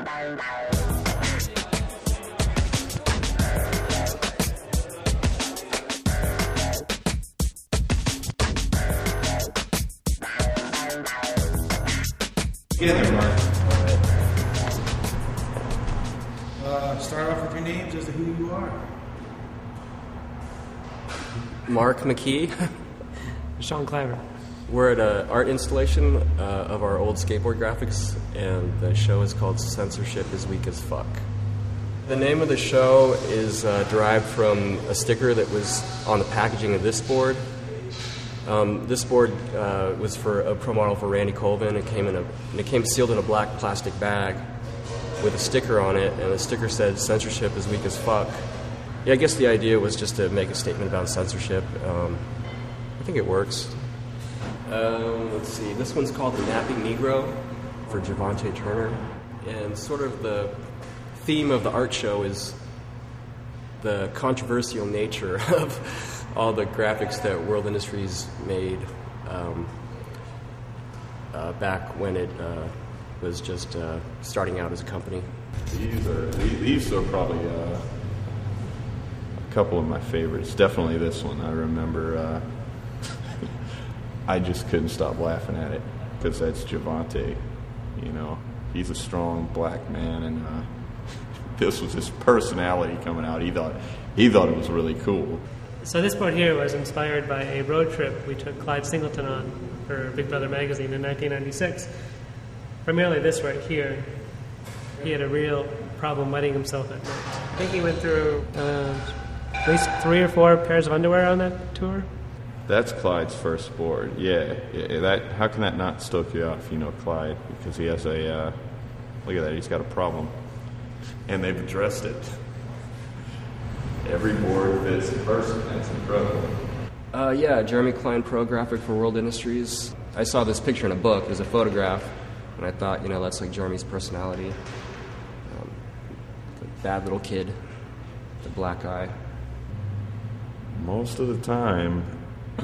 Get in there, Mark. Start off with your names as to who you are. Mark McKee. Sean Cliver. We're at an art installation of our old skateboard graphics, and the show is called Censorship is Weak as Fuck. The name of the show is derived from a sticker that was on the packaging of this board. This board was for a pro model for Randy Colvin. It came sealed in a black plastic bag with a sticker on it, and the sticker said "Censorship is weak as fuck." Yeah, I guess the idea was just to make a statement about censorship. I think it works. Let's see. This one's called "The Napping Negro" for Javante Turner, and sort of the theme of the art show is the controversial nature of all the graphics that World Industries made back when it was just starting out as a company. These are probably a couple of my favorites. Definitely this one. I remember I just couldn't stop laughing at it because that's Javante. You know, he's a strong black man, and this was his personality coming out. He thought it was really cool. So this board here was inspired by a road trip we took Clyde Singleton on for Big Brother magazine in 1996. Primarily this right here. He had a real problem wetting himself at night. I think he went through at least 3 or 4 pairs of underwear on that tour. That's Clyde's first board. Yeah, how can that not stoke you out if you know Clyde? Because he has a look at that. He's got a problem, and they've addressed it. Every board fits a person. That's incredible. Yeah, Jeremy Klein Pro Graphic for World Industries. I saw this picture in a book. It was a photograph, and I thought, that's like Jeremy's personality. The bad little kid, the black eye. Most of the time,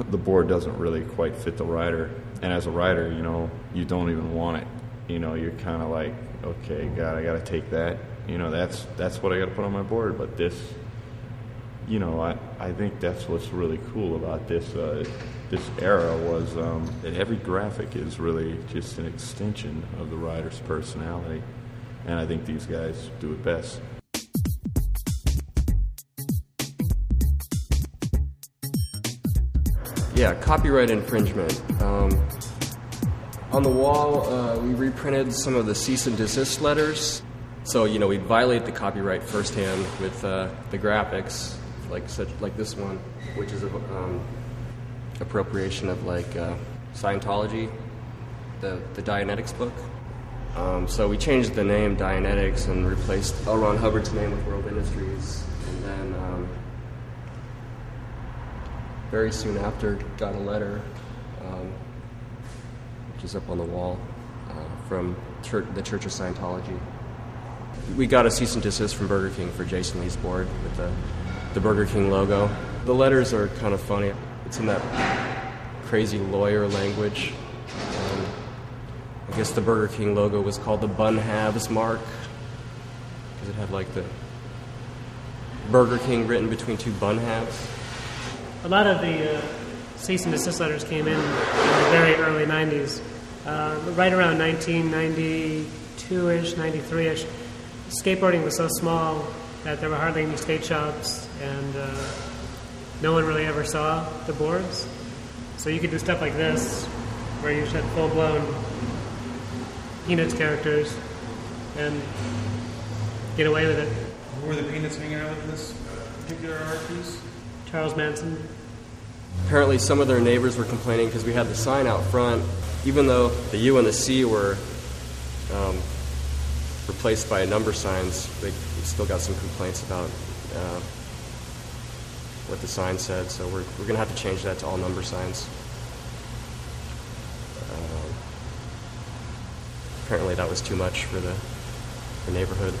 the board doesn't really quite fit the rider. And as a rider, you don't even want it. You're kind of like, okay, God, I got to take that. That's what I got to put on my board. But this, I think that's what's really cool about this era was that every graphic is really just an extension of the rider's personality. And I think these guys do it best. Yeah, copyright infringement. On the wall, we reprinted some of the cease and desist letters. So, we violate the copyright firsthand with the graphics, like this one, which is appropriation of Scientology, the Dianetics book. So we changed the name Dianetics and replaced L. Ron Hubbard's name with World Industries, and then very soon after got a letter, which is up on the wall, from the Church of Scientology. We got a cease and desist from Burger King for Jason Lee's board with the Burger King logo. The letters are kind of funny. It's in that crazy lawyer language. I guess the Burger King logo was called the Bun Halves mark because it had the Burger King written between 2 bun halves. A lot of the cease and desist letters came in the very early 90s. Right around 1992-ish, 93-ish, skateboarding was so small that there were hardly any skate shops, and no one really ever saw the boards. So you could do stuff like this, where you just had full-blown Peanuts characters and get away with it. Who were the Peanuts hanging out with this particular art piece? Charles Manson. Apparently some of their neighbors were complaining because we had the sign out front. Even though the U and the C were replaced by number signs, we still got some complaints about what the sign said, so we're going to have to change that to all number signs. Apparently that was too much for the neighborhood.